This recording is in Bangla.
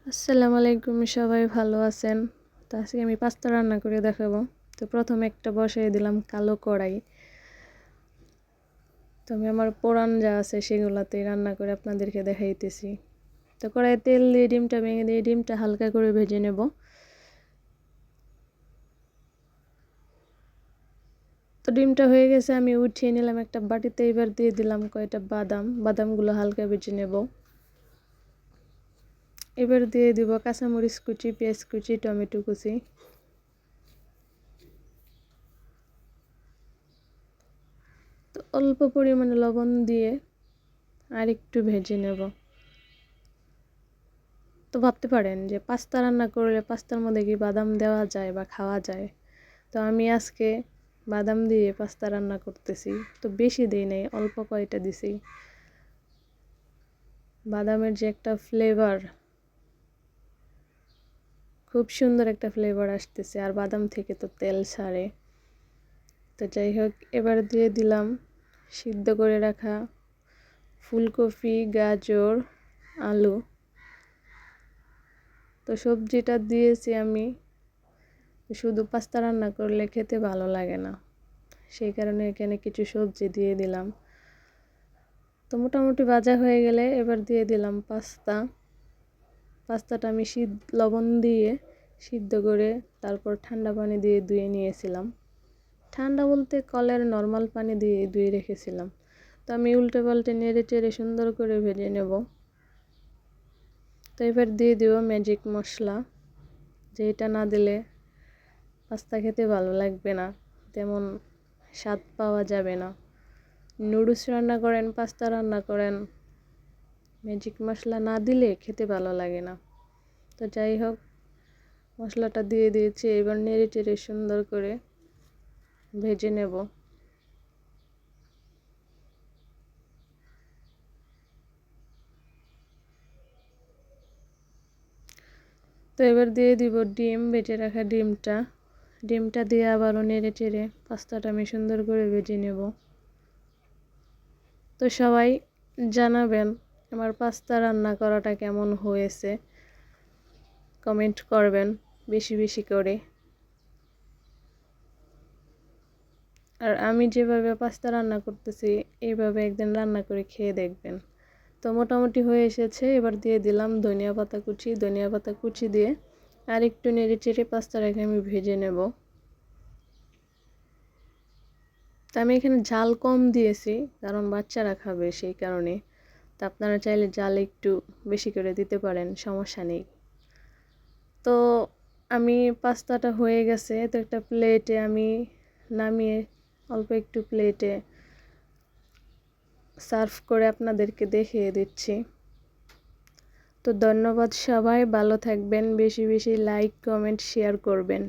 আসসালামু আলাইকুম, সবাই ভালো আছেন? তো আজকে আমি পাস্তা রান্না করে দেখাবো। তো প্রথমে একটা বসিয়ে দিলাম কালো কড়াই। তো আমি আমার পোড়ান যা আছে সেগুলাতেই রান্না করে আপনাদেরকে দেখাইতেছি। তো কড়াইয়ে তেল দিয়ে ডিমটা ভেঙে দিয়ে ডিমটা হালকা করে ভেজে নেব। তো ডিমটা হয়ে গেছে, আমি উঠিয়ে নিলাম একটা বাটিতে। এবার দিয়ে দিলাম কয়টা বাদামগুলো হালকা ভেজে নেব। এবার দিয়ে দিব কাঁচামরিচ কুচি, পেঁয়াজ কুচি, টমেটো কুচি। তো অল্প পরিমাণে লবণ দিয়ে আর একটু ভেজে নেব। তো ভাবতে পারেন যে পাস্তা রান্না করলে পাস্তার মধ্যে কি বাদাম দেওয়া যায় বা খাওয়া যায়? তো আমি আজকে বাদাম দিয়ে পাস্তা রান্না করতেছি। তো বেশি দিই নাই, অল্প কয়টা দিছি। বাদামের যে একটা ফ্লেভার, খুব সুন্দর একটা ফ্লেভার আসতেছে, আর বাদাম থেকে তো তেল ছাড়ে। তো যাই হোক, এবার দিয়ে দিলাম সিদ্ধ করে রাখা ফুলকপি, গাজর, আলু। তো সবজিটা দিয়েছি আমি, শুধু পাস্তা রান্না করলে খেতে ভালো লাগে না, সেই কারণে এখানে কিছু সবজি দিয়ে দিলাম। তো মোটামুটি ভাজা হয়ে গেলে এবার দিয়ে দিলাম পাস্তাটা আমি লবণ দিয়ে সিদ্ধ করে তারপর ঠান্ডা পানি দিয়ে ধুয়ে নিয়েছিলাম। ঠান্ডা বলতে কলের নর্মাল পানি দিয়ে ধুয়ে রেখেছিলাম। তো আমি উল্টে পাল্টে নেড়ে চেড়ে সুন্দর করে ভেজে নেব। তো এবার দিয়ে দিব ম্যাজিক মশলা, যেটা না দিলে পাস্তা খেতে ভালো লাগবে না, তেমন স্বাদ পাওয়া যাবে না। নুডলস রান্না করেন, পাস্তা রান্না করেন, ম্যাজিক মশলা না দিলে খেতে ভালো লাগে না। তো যাই হোক, মশলাটা দিয়ে দিয়েছি। এবার নেড়ে চেড়ে সুন্দর করে ভেজে নেব। তো এবার দিয়ে দিব ডিম, বেটে রাখা ডিমটা দিয়ে আবারও নেড়ে চেড়ে পাস্তাটা আমি সুন্দর করে ভেজে নেব। তো সবাই জানাবেন আমার পাস্তা রান্না করাটা কেমন হয়েছে, কমেন্ট করবেন বেশি বেশি করে। আর আমি যেভাবে পাস্তা রান্না করতেছি এইভাবে একদিন রান্না করে খেয়ে দেখবেন। তো মোটামুটি হয়ে এসেছে। এবার দিয়ে দিলাম ধনিয়া পাতা কুচি দিয়ে আর একটু নেড়ে চেড়ে পাস্তাটাকে আমি ভেজে নেব। তো আমি এখানে ঝাল কম দিয়েছি, কারণ বাচ্চারা খাবে সেই কারণে। তো আপনারা চাইলে ঝাল একটু বেশি করে দিতে পারেন, সমস্যা নেই। তো আমি পাস্তাটা হয়ে গেছে, তো একটা প্লেটে আমি নামিয়ে অল্প একটু প্লেটে সার্ভ করে আপনাদেরকে দেখিয়ে দিচ্ছি। তো ধন্যবাদ, সবাই ভালো থাকবেন, বেশি বেশি লাইক, কমেন্ট, শেয়ার করবেন।